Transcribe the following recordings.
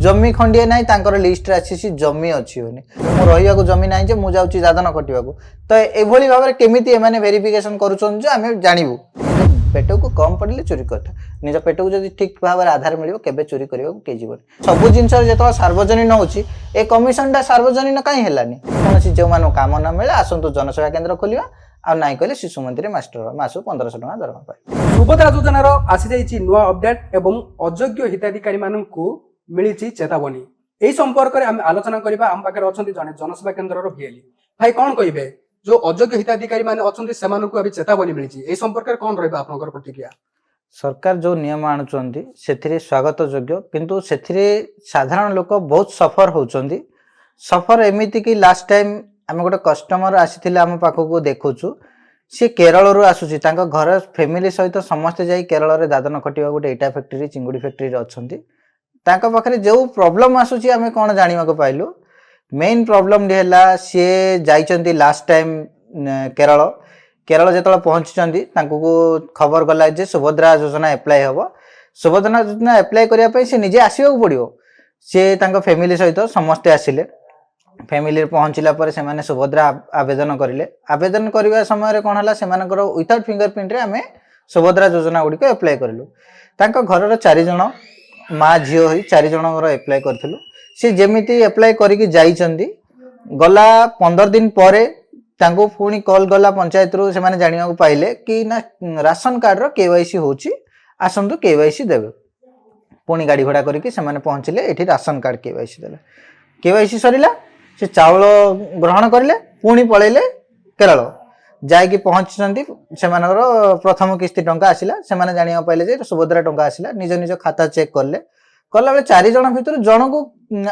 जमी खंडे ना लिस्ट आसी जमी अच्छी मु रहा जमी ना मु जाऊँगी दादन कटा तो ये भाव में केमी एम वेरिफिकेशन करें जानू पेट को कम पड़े चोरी कर निज पेट को जब ठीक भाव में आधार मिले केवे चोरी करने किए जीवन सब जिन जो सार्वजनीन होची ए कमिशनटा सार्वजनीन कहीं हेलानी कौन जो मान काम न मिले आसतु जनसेवा केन्द्र खोलिया आ नाई कहले शिशु मंदिर मास्टर मास 1500 टका दरमा पाए। सुभद्रा योजनार आसी जाइछि नुआ अपडेट एवं अयोग्य हिताधिकारी माननकु मिलिछि चेतावनी एही संपर्क रे हम आलोचना करिबा हम पाकर अछंती जने जनसेवा केन्द्रर भिएली भाई कोन कहिबे जो अयोग्य हिताधिकारी माने अछंती सेमानकु अभी चेतावनी मिलिछि एही संपर्क रे कोन रहबा आपनकर प्रतिक्रिया। सरकार जो नियम आणुचंती सेथिरे स्वागत योग्य किंतु सेथिरे साधारण लोक बहुत सफर होउचंती सफर एमिति कि लास्ट टाइम आम गोटे कस्टमर आसी आम पाखक देखुचु सी केरल रू आसुची तांका घर फैमिली सहित समस्ते जाई केरल रे दादन खटिबा गोटे इटा फैक्ट्री चिंगुड़ी फैक्ट्री रे अछंती तांका पाखरे जो प्रॉब्लम आसुची आमे कोन जानिबा को पाइलु मेन प्रॉब्लम दिहला सी जाइचंती लास्ट टाइम केरल केरल जेतला पहुंचचंती तांको को खबर गला जे सुभद्रा योजना अप्लाई हबो सुभद्रा योजना अप्लाई करिया पई से निजे आसीबा को पड़ियो से तांका फैमिली सहित समस्ते आसिले फैमिली पहुंचला पर से माने सुभद्रा आवेदन करिले आवेदन करबा समय रे कोन हला से मानकर विदाउट फिंगरप्रिंट रे हमें सुभद्रा योजना गुडी को अप्लाई करलु तांका घर रो 4 जण माँ झील होई 4 जण घर अप्लाई करथिलु से जेमिति अप्लाई करिकि जाइचंदी गला 15 दिन परे तांको पुणी कॉल गला पंचायत रो से माने जानिया को पाइले कि ना राशन कार्ड रो केवाईसी होची आसंतु केवाईसी देबे पुणी गाड़ी घोड़ा करिकि से माने पहुंचले एठी राशन कार्ड केवाईसी देले केवाईसी सरिला से चाउल ग्रहण करले पुणी पळेले केरल जायकि पहुंचचंती से मानकर प्रथम किस्ती टंका आसिला से माने जानिया पाइले जे सुभद्रा टंका आसिला निज निज खाता चेक करले कला बेले 4 जण भितर जण को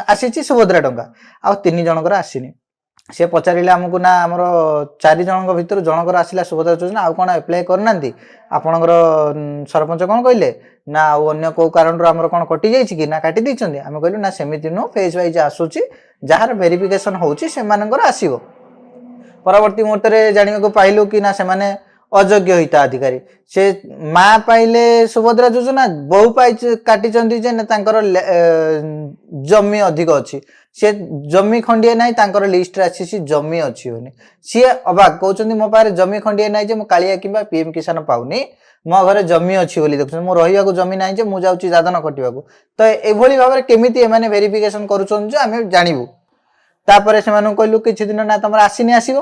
आसीची सुभद्रा टंका आ 3 जनकर आसीनी से पचारिले हमकु ना हमर 4 जनक भितर जनकर आसिला सुभद्रा योजना आ कोन अप्लाई करनांती आपनकर सरपंच कोन कहले ना आ अन्य को कारण रो हमर कोन कटि जाइछि कि ना काटि दैछन्ती हम कहलु ना सेमिति नो फेज वाइज आसुची जहार वेरिफिकेशन होउची से मानकर आसीबो परवर्ती मुहूर्त रे जानिबा को पाइलु कि ना से माने अयोग्य हिताधिकारी से माँ पाइले सुभद्रा योजना बहु पाइ काटिचंती जे ना तांकर जमी अधिक अछि से जमी खंडिए नाही तांकर लिस्ट आसी जमी अछि होनी सी अबाक कहउचंती मो पारे जमी खंडिए नाही जे मो कालिया किबा पीएम किसान पाउनी मो घरे जमी अछि बोली देखछन मो रहिया को जमी नाही जे मु जाउची दादन कटिबा को तो ए भली भाव में केमिति एमाने वेरिफिकेशन करूछन जे हमें जानिबु तापर से मानु कहलु किछि दिन ना तमर आसीनी आसीबो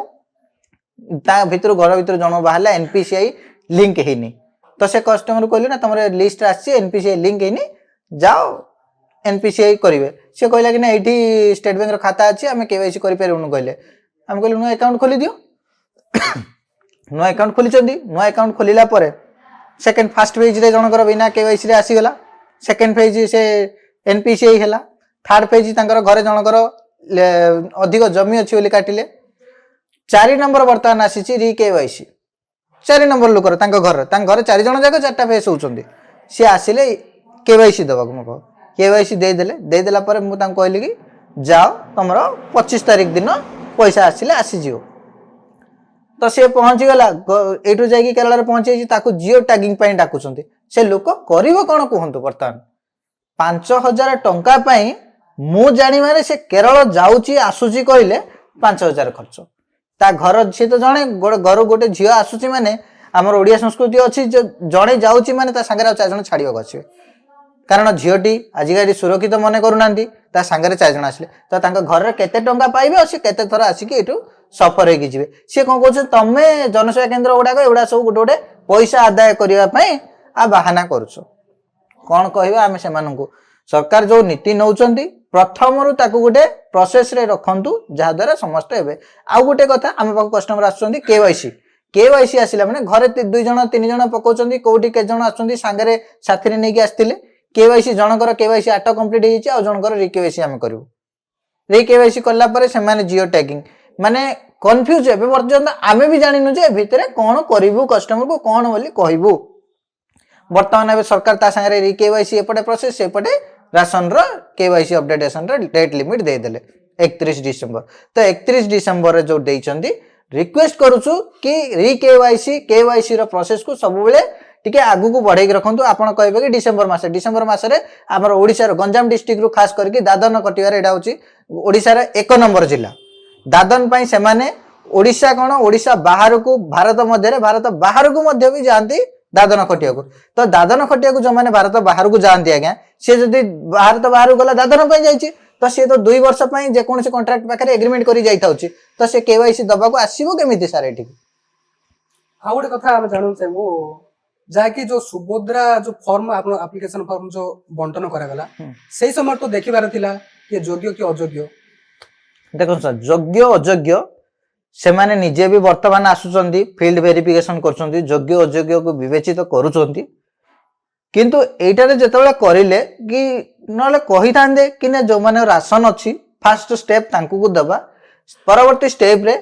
ता भितर घर भितर जण बाहला एनपीसीआई लिंक हेनी तो से कस्टमर कहलु ना तमरे लिस्ट आसी एनपीसीआई लिंक हेनी जाओ एनपीसीआई करिवे से कहला कि ना एठी स्टेट बैंक रो खाता अछि हमें केवाईसी करि परउनु कहले हम कहलु नो अकाउंट खोली दियो नो अकाउंट खोली चंदी नो अकाउंट खोलिला परे सेकंड फर्स्ट पेज रे जनकर बिना केवाईसी रे आसी गला सेकंड पेज से एनपीसीआई हैला थर्ड पेज तांकर घरे जनकर अधिक जमी अछि बोली काटिले 4 नंबर वर्तमान आसी री केवाईसी 4 नंबर लोकर घर 4 जण जाक 4टा फेस होउचंदी से आसिले केवाईसी दबा को मको केवाईसी दे देला पर मु तां कहली कि जाओ तमरो 25 तारिख दिन पैसा आसिले आसी जियो तो से पहुंची गला एटू जाई केरल रे पहुंची ताको जियो टैगिंग पई डाकुचंती से लोक करिवो कोन कहंतु वर्तमान 5000 टंका पई मु जानि मारे से केरल जाउची आसुची कहले 5000 खर्च ता घर से तो जणे घर गोटे झियो आसुची माने हमर ओडिया संस्कृति अछि जणे जाउची माने ता संगे 4 जण छाडियो गछि कारण झियोटी आजिगाडी सुरक्षित मने करूनांती ता संगे 4 जण आसले तो तांका घर रे केते टंका पाइबे और से केते थरा आसी कि एटू सफर हे जिवे से कोन कहछ तमे जनसेवा केन्द्र गुडा को एडा सब गोटे पैसा आदाय करिया पई आ बहाना करूछ कोन कहबा हमें सेमानकु सरकार जो नीति नौचंती प्रथम रु ताकू गोटे प्रोसेस रे रखंतु जहा द्वारा समस्त हेबे आ गोटे कथा हम पाक कस्टमर आछंती केवाईसी आसिला माने घरे 2 जण 3 जण पकोचंती कोठी के जण आछंती संगे साथी रे नेकी आस्तिले केवाईसी जनकर केवाईसी आटो कंप्लीट हे छि आ जनकर रिकेवाईसी हम करिवो रिकेवाईसी करला परे से माने जियो टैगिंग माने कंफ्यूज हेबे पर्यंत आमे भी जानिनु जे भितरे कोन करिवो कस्टमर को कोन बोली कहबो वर्तमान एबे सरकार ता संगे रिकेवाईसी एपटे प्रोसेस एपटे राशन रो केवाईसी अपडेटेशन रो डेट लिमिट दे देले 31 डिसेंबर तो 31 डिसेंबर रे जो देइचंदी रिक्वेस्ट करूछु कि री केवाईसी रो प्रोसेस को सब बेले टिके आगु को बढ़ेक रखु आप कहे कि डिसेम्बर मासरे आमर ओडिशार गंजाम डिस्ट्रिक्ट रु खास करके दादन कटिवार एटा होची ओडिशार 1 नंबर जिला दादन पई सेमाने ओडिशा कौन ओडिशा बाहर को भारत मध्य भारत बाहर को मध्य भी जाती दादन खटिया को तो दादन खटिया को जो मैंने भारत बाहर को जाती आज्ञा सी जदि भारत बाहर गला दादन पे जाइए तो सी तो 2 वर्ष जेकोसी कंट्राक्ट पाखे एग्रीमेंट कर जाइए तो सी केवाईसी दबा को आसो केमी सार ये हाँ गोटे कथा आम जानू चाहू जहाँकि जो सुभद्रा जो फॉर्म एप्लिकेशन फॉर्म जो बंटन करागला से समय तो देखिबार थिला कि योग्य कि अयोग्य देखो सर योग्य अयोग्य से माने निजे भी वर्तमान आसुचंदी फील्ड वेरिफिकेशन करचंदी योग्य अयोग्य को विवेचित करूचंदी किंतु एटारे जेतेबेले करिले कि नले कहि थांदे कि ने जो माने राशन अछि फर्स्ट स्टेप तांकू को दबा परवर्ती स्टेप रे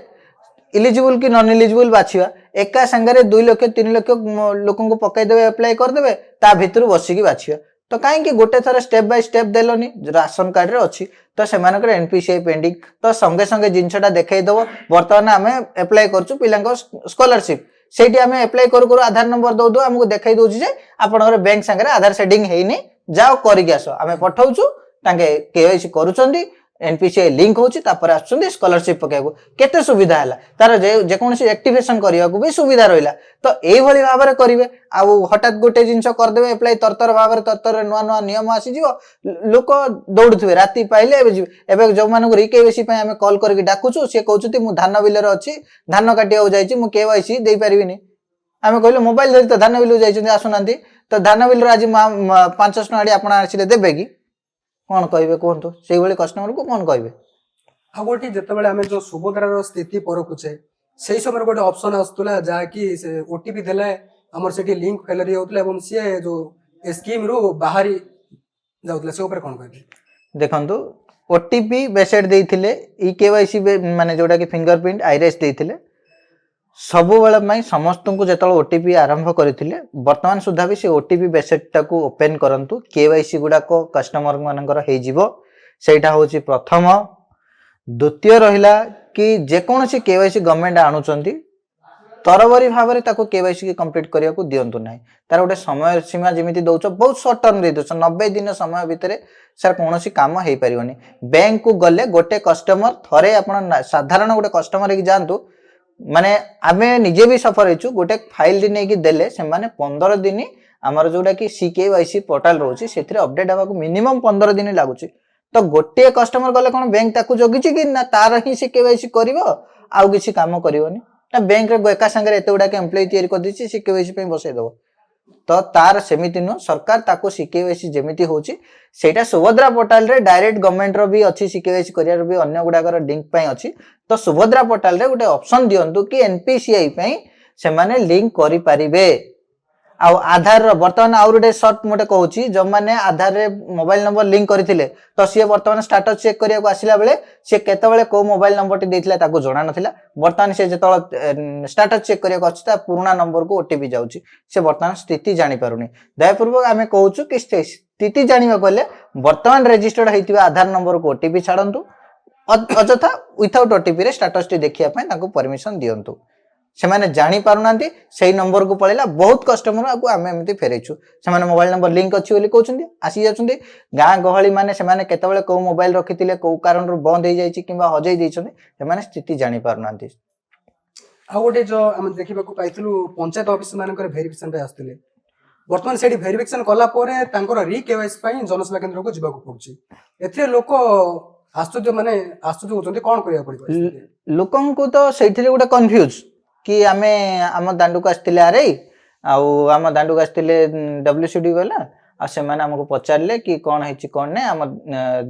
इलिजिबल कि नॉन इलिजिबल बाछिया एका संगे 2 लाख 3 लाख लोकन को पकाई देबे अप्लाई कर देबे ता भितर बसी की बाछिया तो काहे कि गोटे थर स्टेप बाय स्टेप देलोनी राशन कार्ड रे अछि तो सेमानकर एनपीसीआई पेंडिंग तो संगे संगे जिनसटा देखै दबो वर्तमान आमे अप्लाई करछु पिलांको स्कॉलरशिप सेठी आमे अप्लाई करू आधार नंबर दो दो हमको देखै दोछि जे आपनकर बैंक संगे आधार सेटिंग हेइनी जाओ करि के आसो आमे पठाउछु तांगे केवाईसी करूचंदी एनपीसीआई लिंक होची तापर आछुंदी स्कॉलरशिप पकाइबो केते सुविधा हला तार जे कोनसी एक्टिवेशन करिया को भी सुविधा रहिला तो एई भली भाबरे करिवे आ हठात गोटे जिंस कर देबे अप्लाई तरतर भाबरे तरतर नुआ नुआ नियम आसी जिवो लोक दौड़ुथबे राती पाइले एबे जो मानको रिकेवाईसी पय हमें कॉल करके डाकुछु से कहउछती मु धान बिल रे अछि धान काटिया जाईची मु केवाईसी देई परिबिनी आमे कहले मोबाइल धरि तो धान बिल जाईछन आसुनांती तो धान बिल रे आज 500 टाडी आपण आसिले देबे कि कौन कहे कहतु से भाई कस्टमर को कौन कहे आ गोटे जितेबाला आम जो सुभद्रार स्थिति परखुचे से समय गोटे ऑप्शन आसुला जहाँकि ओटीपी देले आमर से लिंक फेलर होता है सी जो स्कीम रु बाहरी जाउतला से ऊपर कौन कहे देखंतु ओटीपी वेबसाइट देइथिले ई केवाईसी माने जोटा कि फिंगरप्रिंट आईरिस देइथिले सब बेले समस्त को जो ओटीपी आरंभ करथिले वर्तमान सुधा भी से ओटीपी वेबसाइट टाको ओपन करंतु केवाईसी गुडाक कस्टमर मानकर हे जिवो सेटा होची प्रथम द्वितीय रहिला कि जेकोसी केवाईसी गवर्नमेंट आणुचंती तरबरी भाव में ताको केवाईसी की कंप्लीट करिया को दियंतु नाही तार गोटे समय सीमा जेमिति दउछ बहुत शॉर्ट टर्म दे दउछ 90 दिन समय भितरे सर कोनोसी काम हेई परिवनी बैंक को गले गोटे कस्टमर थरे आपण साधारण गोटे कस्टमर की जानतु माने आमे निजे भी सफर हेचु गोटे फाइल नहीं कि देले से माने 15 दिन हमर जोटा कि सीकेवाईसी पोर्टल रोची सेथिरे अपडेट हवा को मिनिमम 15 दिन लागुची तो गोटे कस्टमर गले कोन बैंक ताकू जगिची कि ना तार ही सीकेवाईसी करिवो आउ किछि काम करिवोनी ना बैंक रे एका संगे एते गुडा के एम्प्लॉय तयारी कर दिछि सीकेवाईसी पे बसै दबो तो तार सेमिति नो सरकार ताको सीकेवाईसी जेमिति होची सेटा सुभद्रा पोर्टल रे डायरेक्ट गवर्नमेंट रो भी अछि सीकेवाईसी करियार भी अन्य गुडाकर लिंक पई अछि तो सुभद्रा पोर्टल रे गोटे ऑप्शन दियंतु कि एनपीसीआई पई से माने लिंक करि परिबे आ आधार रो वर्तमान आउर गोटे शॉर्ट मोटे कहूची जो माने आधार रे मोबाइल नंबर लिंक करथिले तो सी वर्तमान स्टेटस चेक करिया को आसिला बेले से केते बेले को मोबाइल नंबर टी देथिला ताको जणा नथिला वर्तमान से जेतळ स्टेटस चेक करिया को अछि ता पुराना नंबर को ओटीपी जाउची से वर्तमान स्थिति जानि पारुनी दयापूर्वक आमे कहूचु कि स्थिति जानिबा कोले वर्तमान रजिस्टर्ड हेतिबा आधार नंबर को ओटीपी छाडंतु अजथा विथआउट ओटीपी रे स्टेटस टी देखिया पय ताको परमिशन दियंतु से माने जानी पारुनांती सही नंबर को पळेला बहुत कस्टमर आकु आमे एमती फेरेछु से माने मोबाइल नंबर लिंक अछि बोली कहउछन्ती आसी जाछन्ती गां गहली माने से माने केतेबेले को मोबाइल रखितिले को कारण रो बंद हे जाईची किबा हजै दैछन्ती से माने स्थिति जानी पारुनांती आ गोटे जो हम देखिबा को पाइतलु पंचायत ऑफिस मानकर वेरिफिकेशन पे आस्तिले वर्तमान सेठी वेरिफिकेशन कला परे तांकर री केवाईसी पई जनसेवा केंद्र को जिबा को पड़ुची एथरे लोक आश्चर्य माने आश्चर्य होचन्ती कोन करिया पड़िबो लोकन को तो सेठिले गोटे कंफ्यूज कि आमे आम दांडू को आस्तिले आरे आम दांडू को आस्तिले डब्ल्यूसीडी गला आ से माने हमको पचारले कि कोन हेची कोन ने हम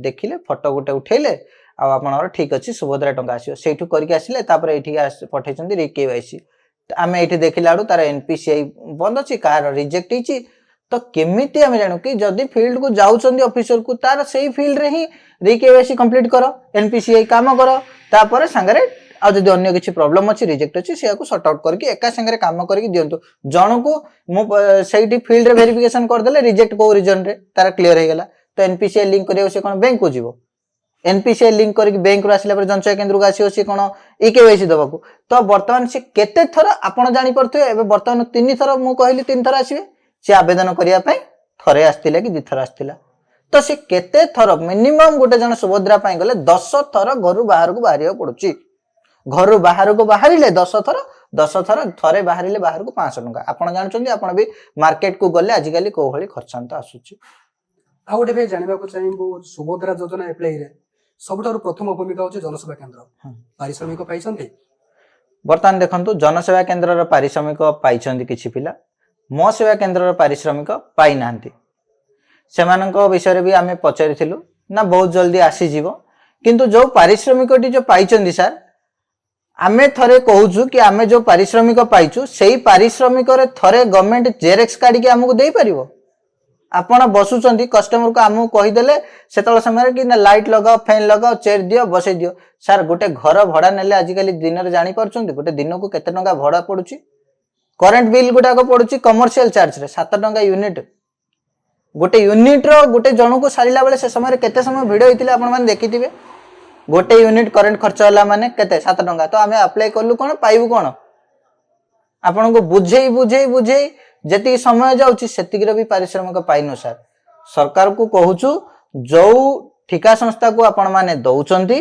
देखिले फोटो गोटे उठेले आ आपनर ठीक अछि सुभद्रा टंका आसीयो सेठु करके आसिले तापर एठी पठैचंदी री केवाईसी आमे एठी देखिला आडू तार एनपीसीआई बंद अछि कार रिजेक्ट हिची तो केमिति आमे जानू कि जदी फील्ड को जाउचंदी ऑफिसर को तार सेही फील्ड रे ही री केवाईसी कंप्लीट करो एनपीसीआई काम करो तापर संगरे आ जदी अन्य किछि प्रॉब्लम अछि रिजेक्ट अछि से को सॉर्ट आउट करके एका संगे काम करके दियंतु जण को मो सेठी फील्ड रे वेरिफिकेशन कर देले रिजेक्ट को रीजन रे तार क्लियर हे गेला तो एनपीसीआई लिंक करियो से कोन बैंक को जीवो एनपीसीआई लिंक करके बैंक रू आसिला जनसेवा केन्द्र को आसीओ सी कोन ईकेवाईसी दबाकू तो वर्तमान से केते थर आपण जानि पड़थि एबे वर्तमान 3 थर मु कहली 3 थर आसीबे से आवेदन करिया पई थरे आस्तिला कि 2 थर आस्तिला तो से केते थर मिनिमम गोटे जन सुभद्रा पई गले 10 थर घर बाहर को बाहरिया पड़ुची घर बाहर को बाहरिले 10 थर थरे बाहरिले बाहर को 500 टंका आपण जानछन्ती आपण भी मार्केट को गले आज काली को भली खर्चांत आसुची आ गोटे भाई जानबा को चाहिबो सुभद्रा योजना अप्लाई रे सबठारु प्रथम भूमिका होचे जनसेवा केन्द्र पारिश्रमिक पाइछन्ती वर्तमान देखंतु जनसेवा केन्द्र पारिश्रमिक पाइछन्ती किछि पिला मो सेवा केन्द्र पारिश्रमिक पाई नांती सेमानक विषय भी आमे पचारिथिलु ना बहुत जल्दी आसी जीवो किंतु जो पारिश्रमिक जो पाइछन्ती सर आमे थरे कहूछु कि आमे जो पारिश्रमिक पाइछु सेही पारिश्रमिक रे थरे गवर्नमेंट जेरेक्स काढी के हमकु देई परिबो आपण बसुचंती कस्टमर को हमकु कहि देले सेतल समय कि ना लाइट लगाओ फैन लगाओ चेयर दियो बसे दियो सर गोटे घर भड़ा नेले आज काली दिन रे जानि परछन्ती गोटे दिन को केते टंका भड़ा पडुची करेंट बिल गुटा को पडुची कमर्शियल चार्ज रे 7 टंका यूनिट गोटे यूनिट रो गोटे जण को सारिला बेले से समय केते समय भिडियो हितिले आपण माने देखिथिबे गोटे यूनिट करेंट खर्च होला माने केते 7 टंका तो आमे अप्लाई करलु कोन पाइबु कोन आपण को बुझेई जति समय जाउची सेतिक रे भी पारिश्रमिक पाइनो सर सरकार को कहूछु जो ठिका संस्था को आपण माने दउचंती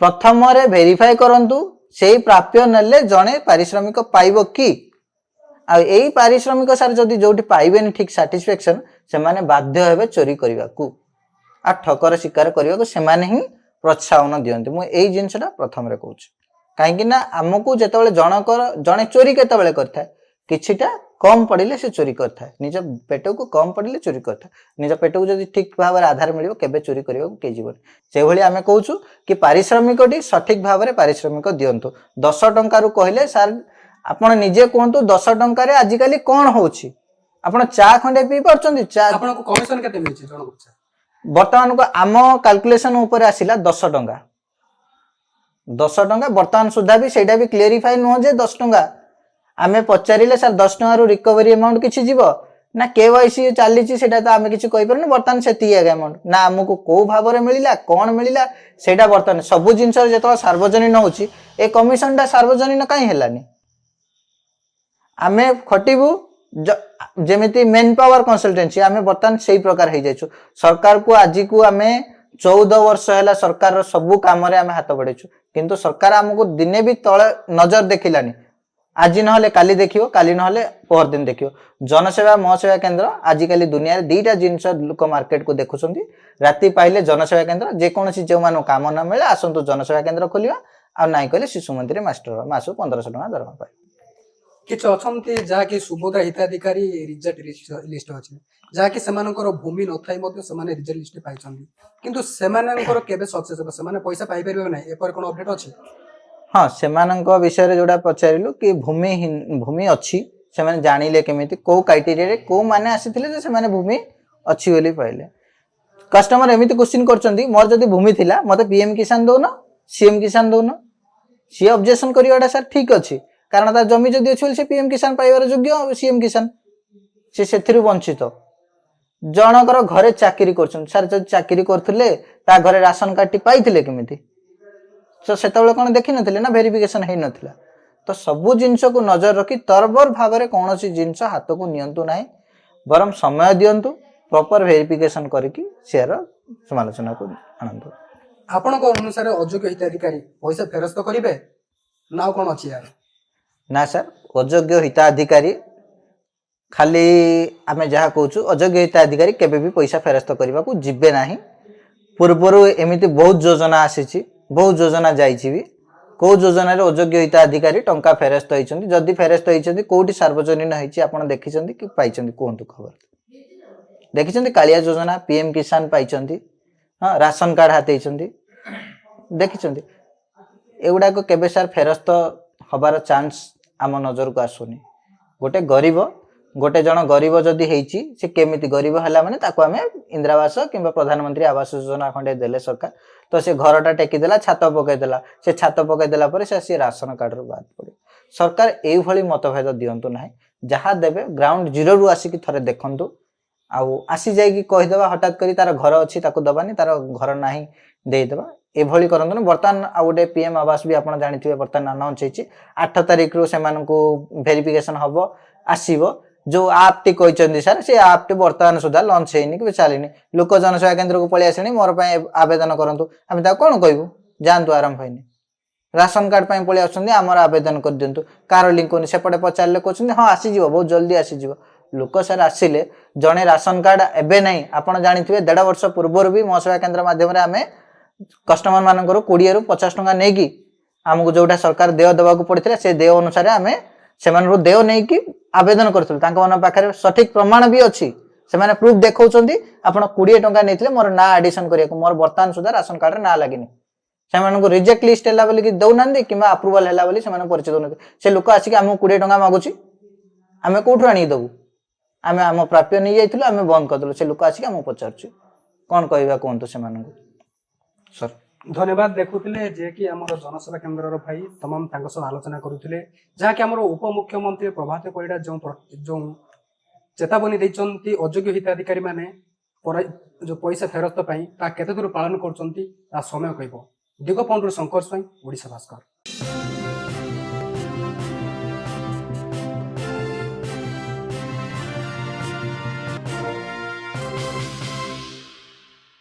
प्रथम रे वेरीफाई करंतु सेही प्राप्य नेले जणे पारिश्रमिक पाइबो की आ एई पारिश्रमिक सर जदी जोठी पाइबेनी ठीक सैटिस्फैक्शन से माने बाध्य हेबे चोरी करिवा को आ ठकर शिकार करिवा को से माने ही प्रोत्साहन दियंती मु एई जिंसटा प्रथम रे कहूछु काहे कि ना हमकु जेतेबेले जणे चोरी केतेबेले करथाय किछिटा कम पड़िले से चोरी करता है निज पेट को कम पड़िले चोरी करता है निज पेट को जब ठीक भाव आधार मिल केबे चोरी करने के जीवन से भाई आम कहूँ कि पारिश्रमिक सठिक भाव में पारिश्रमिक दिंतु 10 टंका कहले सार आपण निजे कहतु 10 टंका आजिकल कौन होची आपण चा खंडे पी पारछन्ती चा आपण को कमिशन केते मिलछि जण को वर्तमान को आम कैलकुलेशन ऊपर आसिला 10 टंका 10 टंका वर्तमान सुधा भी सेटा भी क्लियरिफाई नुह जे 10 टंका आमे पचारिले सर 10 टंका रु रिकवरी अमाउंट किछि जीवो ना केवाईसी चलीछि सेटा तो आमे किछि कहि परनु वर्तमान सेति अमाउंट ना हमको को भाव रे मिलिला कोन मिलिला सेटा वर्तमान सब जिंस जेतो सार्वजनिक होछि ए कमिशनटा सार्वजनिक काई हेलानी आमे खटिबु जेमिति मेन पावर कंसल्टेंसी आमे वर्तमान सेही प्रकार हे जाइछु सरकार को आज को आमे 14 वर्ष हैला सरकार रो सब काम रे आमे हाथ बढ़ेछु किंतु सरकार हमको दिने भी तळे नजर देखिलानी आज नहले काली देखियो काली नहले पर दिन देखियो जनसेवा महसेवा केन्द्र आजिकल दुनिया रे दीटा जिंस लोक मार्केट को देखुछंती राति पाइले जनसेवा केन्द्र जे कोनसी जे मानो काम न मिले आसंतु जनसेवा केन्द्र खोलिया आ नाइ कहले शिशु मंत्री मास्टर मासु 1500 टका दरमा पाए किछ अछंती जहा कि सुभद्रा हिताधिकारी रिजेक्ट लिस्ट अछि जहा कि सेमानकर भूमि न थाई मध्ये सेमाने रिजेक्ट लिस्ट पाइछंती किंतु सेमानकर केबे सक्सेस हो सेमाने पैसा पाइ परबे नै एपर कोन अपडेट अछि हाँ सेमानंक विषय रे जोडा पचारिलु कि भूमि अच्छी से माने जानिले केमिति को क्राइटेरिया रे को माने आसीथिले जे से माने भूमि अच्छी बोली पाइले कस्टमर एमिति क्वेश्चन करचंती मोर जदी भूमि थिला मते पीएम किसान दोना सीएम किसान दोना सी ऑब्जेक्शन करिवाडा सर ठीक अछि कारण ता जमी जदी अछि से पीएम किसान पाइबार योग्य सीएम किसान से सेथिरु वंचित जनकर घरे चाकरी करछन सर जदी चाकरी करथले ता घरे राशन कार्ड टी पाइथिले केमिति तो सेतबेले कोन देखि नथिले ना वेरिफिकेशन हे नथिला तो सबु जिंस को नजर रखी तरबर भाव में कौन सी जिनस हाथ को नियंतु नाही बरम समय दियंतु प्रॉपर वेरिफिकेशन करके शेयर समालोचना को आनंद आपण को अनुसार अयोग्य हिताधिकारी पैसा फेरस्त करिवे ना कोन अछि यार ना सर अयोग्य हिताधिकारी खाली आमे जहा कहूछु अयोग्य हिताधिकारी केबे भी पैसा फेरस्त करबा को जिबे नाही पूर्वरु एमिति बहुत योजना आसीची बहुत योजना जाइछि भी को योजना रे अयोग्य हिताधिकारी टंका फेरस्त होइछन्ती जदी फेरस्त होइछन्ती कोठी सार्वजनिक होइछि आपण देखिछन्ती कि पाइछन्ती कोहंतु खबर देखिछन्ती कालिया योजना पीएम किसान पाइछन्ती हां राशन कार्ड हातेइछन्ती देखिछन्ती एगुडा को केबे सर फेरस्त हबार चांस आम नजर को आसुनी गोटे जन गरीब जदी हेइछि से केमिति गरीब हला माने ताको हमें इंदिरावास किंबा प्रधानमंत्री आवास योजना खंडे देले सरकार तो से घरटा टेकी देला छात पकई देला से छात पकई देला परे से राशन कार्ड रो बाद पड़े सरकार एई भली मतभेद दियंतु नाही जहा देबे ग्राउंड जीरो रु आसी कि थरे देखंतु ଆଉ ଆସି ଯାଇକି କହିଦେବା ହଠାତ୍ କରି ତାର ଘର ଅଛି ତାକୁ ଦବାନି, ତାର ଘର ନାହିଁ ଦେଇଦେବା, ଏଭଳି କରନ୍ତୁନି। ବର୍ତ୍ତମାନ ଆଉ ଗୋଟେ ପିଏମ୍ ଆବାସ ବି ଆପଣ ଜାଣିଥିବେ ବର୍ତ୍ତମାନ ଆନାଉନ୍ସ ହେଇଛି, 8 ତାରିଖରୁ ସେମାନଙ୍କୁ ଭେରିଫିକେସନ ହବ, ଆସିବ। ଯୋଉ ଆପ୍ ଟି କହିଛନ୍ତି ସାର୍, ସେ ଆପ୍ ଟି ବର୍ତ୍ତମାନ ସୁଦ୍ଧା ଲଞ୍ଚ ହେଇନି କି ଚାଲିନି। ଲୋକ ଜନସେବା କେନ୍ଦ୍ରକୁ ପଳେଇ ଆସିଲେଣି, ମୋର ପାଇଁ ଆବେଦନ କରନ୍ତୁ, ଆମେ ତାକୁ କଣ କହିବୁ? ଯାଆନ୍ତୁ, ଆରମ୍ଭ ହେଇନି। ରାସନ କାର୍ଡ ପାଇଁ ପଳେଇ ଆସୁଛନ୍ତି, ଆମର ଆବେଦନ କରିଦିଅନ୍ତୁ, କାହାର ଲିଙ୍କ ହଉନି, ସେପଟେ ପଚାରିଲେ କହୁଛନ୍ତି ହଁ ଆସିଯିବ, ବହୁତ ଜଲ୍ଦି ଆସିଯିବ। ଲୋକ ସାର୍ ଆସିଲେ, ଜଣେ ରାସନ କାର୍ଡ ଏବେ ନାହିଁ, ଆପଣ ଜାଣିଥିବେ 1.5 ବର୍ଷ ପୂର୍ବରୁ ବି ମୋ ସେବା କେନ୍ଦ୍ର ମାଧ୍ୟମରେ ଆମେ କଷ୍ଟମର ମାନଙ୍କର 20 ରୁ 50 ଟଙ୍କା ନେଇକି ଆମକୁ ଯୋଉଟା ସରକାର ଦେୟ ଦେବାକୁ ପଡିଥିଲା, ସେ ଦେୟ ଅନୁସାରେ ଆମେ ସେମାନଙ୍କୁ ଦେୟ ନେଇକି ଆବେଦନ କରିଥିଲୁ। ତାଙ୍କ ମାନଙ୍କ ପାଖରେ ସଠିକ ପ୍ରମାଣ ବି ଅଛି, ସେମାନେ ପ୍ରୁଫ ଦେଖାଉଛନ୍ତି, ଆପଣ 20 ଟଙ୍କା ନେଇଥିଲେ ମୋର ନାଁ ଆଡିସନ କରିବାକୁ, ମୋର ବର୍ତ୍ତମାନ ସୁଦ୍ଧା ରାସନ କାର୍ଡରେ ନାଁ ଲାଗିନି। ସେମାନଙ୍କୁ ରିଜେକ୍ଟ ଲିଷ୍ଟ ହେଲା ବୋଲି ଦଉନାହାନ୍ତି, କିମ୍ବା ଆପ୍ରୁଭାଲ ହେଲା ବୋଲି ସେମାନଙ୍କୁ ପରିଚୟ ଦଉନାହାନ୍ତି। ସେ ଲୋକ ଆସିକି ଆମକୁ 20 ଟଙ୍କା ମାଗୁଛି, ଆମେ କୋଉଠୁ ଆଣିକି ଦବୁ? ଆମେ ଆମ ପ୍ରାପ୍ୟ ନେଇଯାଇଥିଲୁ, ଆମେ ବନ୍ଦ କରିଦେଲୁ, ସେ ଲୋକ ଆସିକି ଆମକୁ ପଚାରୁଛି। କଣ କହିବା କୁହନ୍ତୁ ସେମାନଙ୍କୁ ସାର୍? ଧନ୍ୟବାଦ। ଦେଖୁଥିଲେ ଯେ କି ଆମର ଜନସେବା କେନ୍ଦ୍ରର ଭାଇ ତମାମ ତାଙ୍କ ସହ ଆଲୋଚନା କରୁଥିଲେ, ଯାହାକି ଆମର ଉପମୁଖ୍ୟମନ୍ତ୍ରୀ ପ୍ରଭାତ ପରିଡ଼ା ଯେଉଁ ଚେତାବନୀ ଦେଇଛନ୍ତି ଅଯୋଗ୍ୟ ହିତାଧିକାରୀ ମାନେ ଯୋଉ ପଇସା ଫେରସ୍ତ ପାଇଁ, ତାହା କେତେ ଦୂର ପାଳନ କରୁଛନ୍ତି ତାହା ସମୟ କହିବ। ଦିଗପହଣ୍ଡରୁ ଶଙ୍କର ସ୍ୱାଇଁ, ଓଡ଼ିଶା ଭାସ୍କର।